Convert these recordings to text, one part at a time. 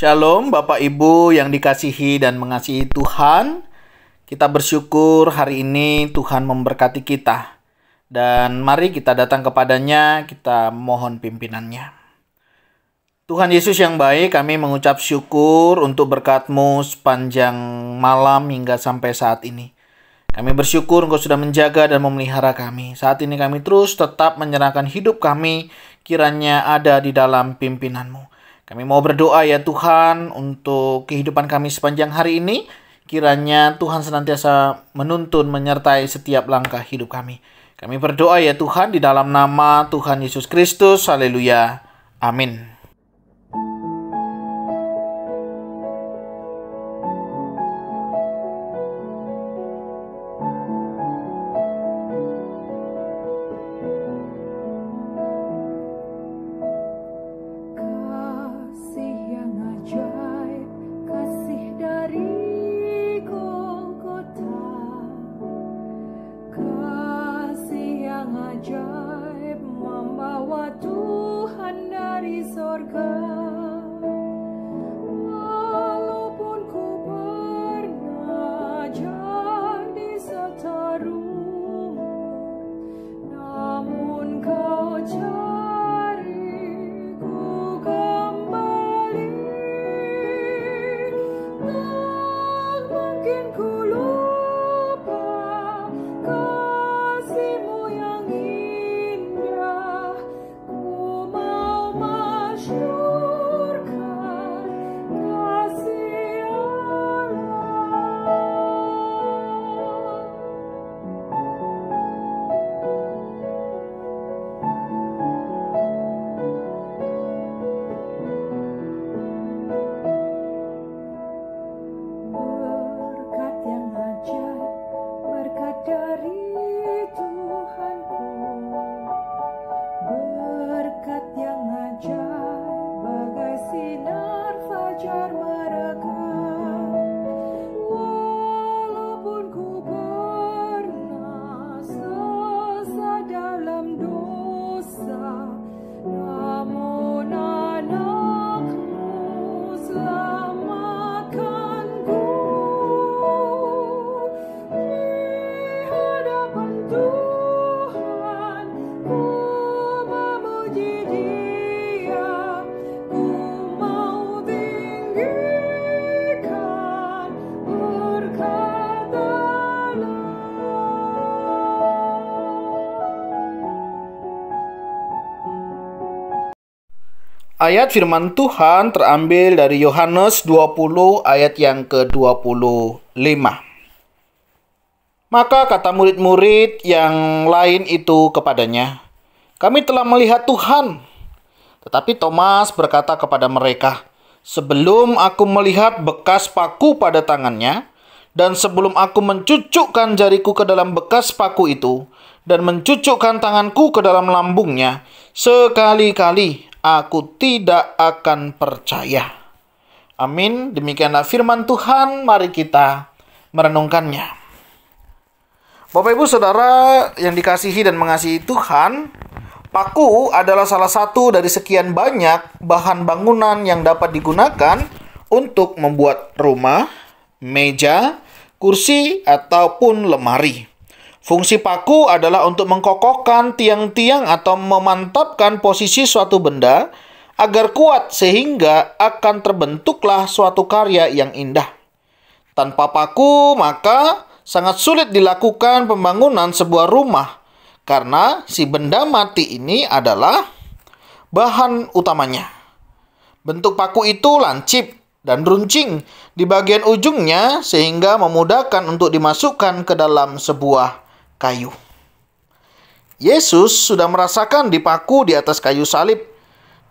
Shalom Bapak Ibu yang dikasihi dan mengasihi Tuhan. Kita bersyukur hari ini Tuhan memberkati kita. Dan mari kita datang kepadanya, kita mohon pimpinannya. Tuhan Yesus yang baik, kami mengucap syukur untuk berkat-Mu sepanjang malam hingga sampai saat ini. Kami bersyukur Engkau sudah menjaga dan memelihara kami. Saat ini kami terus tetap menyerahkan hidup kami, kiranya ada di dalam pimpinanmu. Kami mau berdoa ya Tuhan untuk kehidupan kami sepanjang hari ini. Kiranya Tuhan senantiasa menuntun, menyertai setiap langkah hidup kami. Kami berdoa ya Tuhan di dalam nama Tuhan Yesus Kristus. Haleluya. Amin. Ajaib membawa Tuhan dari sorga. Walaupun ku pernah jadi seteru, namun kau cariku kembali. Tak mungkin ku lupa kasih-Mu yang indah. Ku mau masyurkan kasih Allah. Berkat yang ajaib, berkat dari Tuhanku. Berkat yang ajaib, bagai sinar fajar merekah. Walaupun ku pernah sesat dalam dosa, namun anak-Mu selamatkanku. Di hadapan Tuhan ku memuji Dia, ku mau tinggikan berkat Allah. Ayat firman Tuhan terambil dari Yohanes 20 ayat yang ke-25. Maka kata murid-murid yang lain itu kepadanya, "Kami telah melihat Tuhan." Tetapi Thomas berkata kepada mereka, "Sebelum aku melihat bekas paku pada tangannya, dan sebelum aku mencucukkan jariku ke dalam bekas paku itu, dan mencucukkan tanganku ke dalam lambungnya, sekali-kali aku tidak akan percaya." Amin. Demikianlah firman Tuhan. Mari kita merenungkannya. Bapak Ibu Saudara yang dikasihi dan mengasihi Tuhan, paku adalah salah satu dari sekian banyak bahan bangunan yang dapat digunakan untuk membuat rumah, meja, kursi, ataupun lemari. Fungsi paku adalah untuk mengkokohkan tiang-tiang atau memantapkan posisi suatu benda agar kuat sehingga akan terbentuklah suatu karya yang indah. Tanpa paku, maka sangat sulit dilakukan pembangunan sebuah rumah karena si benda mati ini adalah bahan utamanya. Bentuk paku itu lancip dan runcing di bagian ujungnya sehingga memudahkan untuk dimasukkan ke dalam sebuah kayu. Yesus sudah merasakan dipaku di atas kayu salib.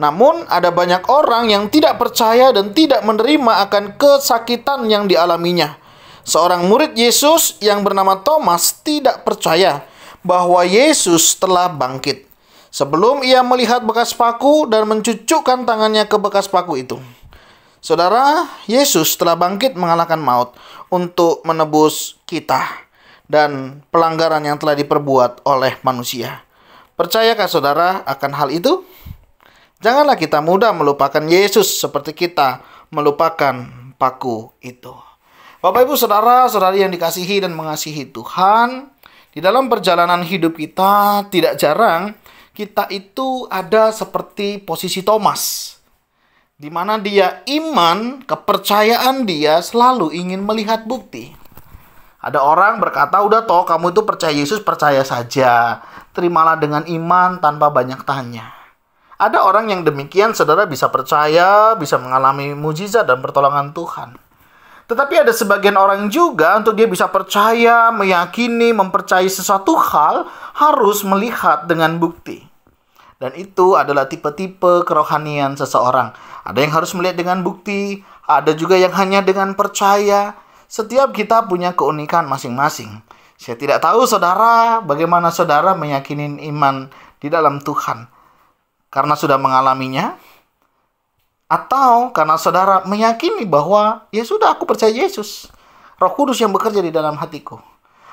Namun ada banyak orang yang tidak percaya dan tidak menerima akan kesakitan yang dialaminya. Seorang murid Yesus yang bernama Thomas tidak percaya bahwa Yesus telah bangkit sebelum ia melihat bekas paku dan mencucukkan tangannya ke bekas paku itu. Saudara, Yesus telah bangkit mengalahkan maut untuk menebus kita dan pelanggaran yang telah diperbuat oleh manusia. Percayakah saudara akan hal itu? Janganlah kita mudah melupakan Yesus seperti kita melupakan paku itu. Bapak Ibu saudara-saudari yang dikasihi dan mengasihi Tuhan, di dalam perjalanan hidup kita tidak jarang kita itu ada seperti posisi Thomas, di mana dia iman, kepercayaan dia selalu ingin melihat bukti. Ada orang berkata, udah toh kamu itu percaya Yesus, percaya saja. Terimalah dengan iman tanpa banyak tanya. Ada orang yang demikian, saudara, bisa percaya, bisa mengalami mujizat dan pertolongan Tuhan. Tetapi ada sebagian orang juga, untuk dia bisa percaya, meyakini, mempercayai sesuatu hal, harus melihat dengan bukti. Dan itu adalah tipe-tipe kerohanian seseorang. Ada yang harus melihat dengan bukti, ada juga yang hanya dengan percaya. Setiap kita punya keunikan masing-masing. Saya tidak tahu saudara, bagaimana saudara meyakini iman di dalam Tuhan. Karena sudah mengalaminya, atau karena saudara meyakini bahwa, ya sudah, aku percaya Yesus, Roh Kudus yang bekerja di dalam hatiku.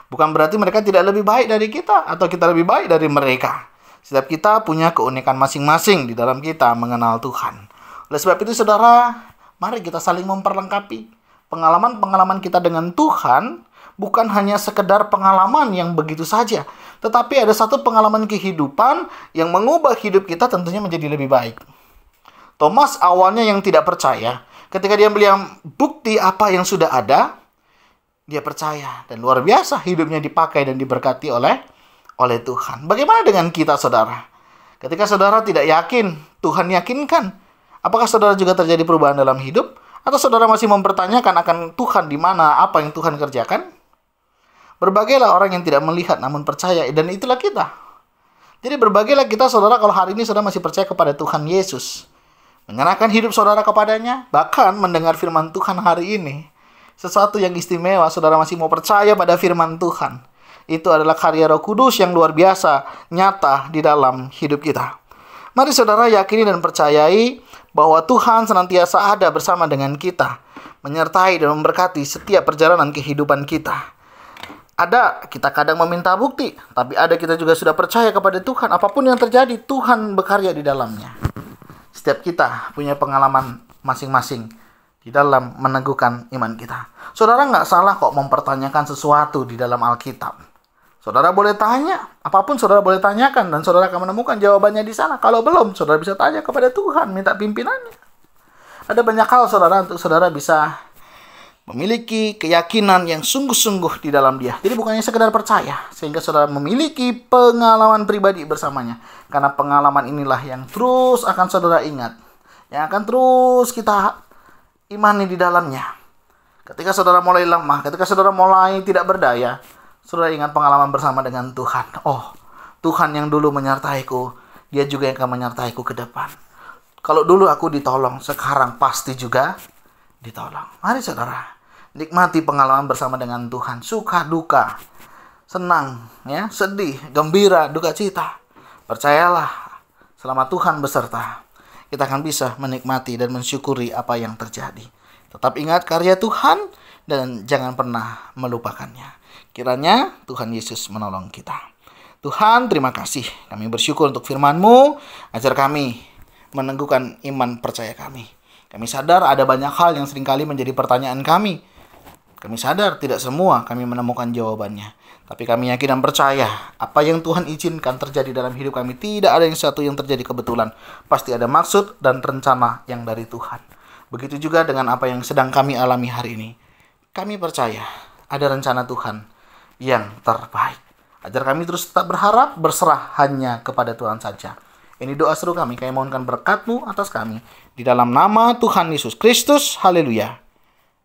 Bukan berarti mereka tidak lebih baik dari kita, atau kita lebih baik dari mereka. Setiap kita punya keunikan masing-masing di dalam kita mengenal Tuhan. Oleh sebab itu saudara, mari kita saling memperlengkapi. Pengalaman-pengalaman kita dengan Tuhan bukan hanya sekedar pengalaman yang begitu saja, tetapi ada satu pengalaman kehidupan yang mengubah hidup kita tentunya menjadi lebih baik. Thomas awalnya yang tidak percaya, ketika dia melihat bukti apa yang sudah ada, dia percaya dan luar biasa hidupnya dipakai dan diberkati oleh Tuhan. Bagaimana dengan kita saudara? Ketika saudara tidak yakin, Tuhan yakinkan. Apakah saudara juga terjadi perubahan dalam hidup? Atau saudara masih mempertanyakan akan Tuhan di mana, apa yang Tuhan kerjakan? Berbagailah orang yang tidak melihat namun percaya, dan itulah kita. Jadi berbagailah kita saudara kalau hari ini saudara masih percaya kepada Tuhan Yesus. Menyerahkan hidup saudara kepadanya, bahkan mendengar firman Tuhan hari ini. Sesuatu yang istimewa, saudara masih mau percaya pada firman Tuhan. Itu adalah karya Roh Kudus yang luar biasa, nyata di dalam hidup kita. Mari saudara yakini dan percayai bahwa Tuhan senantiasa ada bersama dengan kita, menyertai dan memberkati setiap perjalanan kehidupan kita. Ada kita kadang meminta bukti, tapi ada kita juga sudah percaya kepada Tuhan. Apapun yang terjadi, Tuhan bekarya di dalamnya. Setiap kita punya pengalaman masing-masing di dalam meneguhkan iman kita. Saudara nggak salah kok mempertanyakan sesuatu di dalam Alkitab. Saudara boleh tanya, apapun saudara boleh tanyakan, dan saudara akan menemukan jawabannya di sana. Kalau belum, saudara bisa tanya kepada Tuhan, minta pimpinannya. Ada banyak hal saudara untuk saudara bisa memiliki keyakinan yang sungguh-sungguh di dalam Dia. Jadi bukannya sekedar percaya, sehingga saudara memiliki pengalaman pribadi bersamanya. Karena pengalaman inilah yang terus akan saudara ingat, yang akan terus kita imani di dalamnya. Ketika saudara mulai lemah, ketika saudara mulai tidak berdaya, saudara ingat pengalaman bersama dengan Tuhan. Oh, Tuhan yang dulu menyertaiku, Dia juga yang akan menyertaiku ke depan. Kalau dulu aku ditolong, sekarang pasti juga ditolong. Mari saudara, nikmati pengalaman bersama dengan Tuhan. Suka, duka, senang, ya, sedih, gembira, duka cita. Percayalah, selama Tuhan beserta, kita akan bisa menikmati dan mensyukuri apa yang terjadi. Tetap ingat karya Tuhan dan jangan pernah melupakannya. Kiranya Tuhan Yesus menolong kita. Tuhan, terima kasih. Kami bersyukur untuk firman-Mu. Ajar kami meneguhkan iman percaya kami. Kami sadar ada banyak hal yang seringkali menjadi pertanyaan kami. Kami sadar tidak semua kami menemukan jawabannya. Tapi kami yakin dan percaya apa yang Tuhan izinkan terjadi dalam hidup kami. Tidak ada yang satu yang terjadi kebetulan. Pasti ada maksud dan rencana yang dari Tuhan. Begitu juga dengan apa yang sedang kami alami hari ini. Kami percaya ada rencana Tuhan yang terbaik. Ajar kami terus tetap berharap, berserah hanya kepada Tuhan saja. Ini doa seru kami mohonkan berkat-Mu atas kami. Di dalam nama Tuhan Yesus Kristus. Haleluya.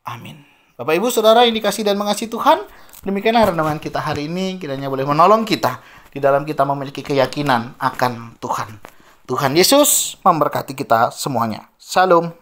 Amin. Bapak Ibu Saudara yang dikasihi dan mengasihi Tuhan, demikianlah renungan kita hari ini. Kiranya boleh menolong kita di dalam kita memiliki keyakinan akan Tuhan. Tuhan Yesus memberkati kita semuanya. Shalom.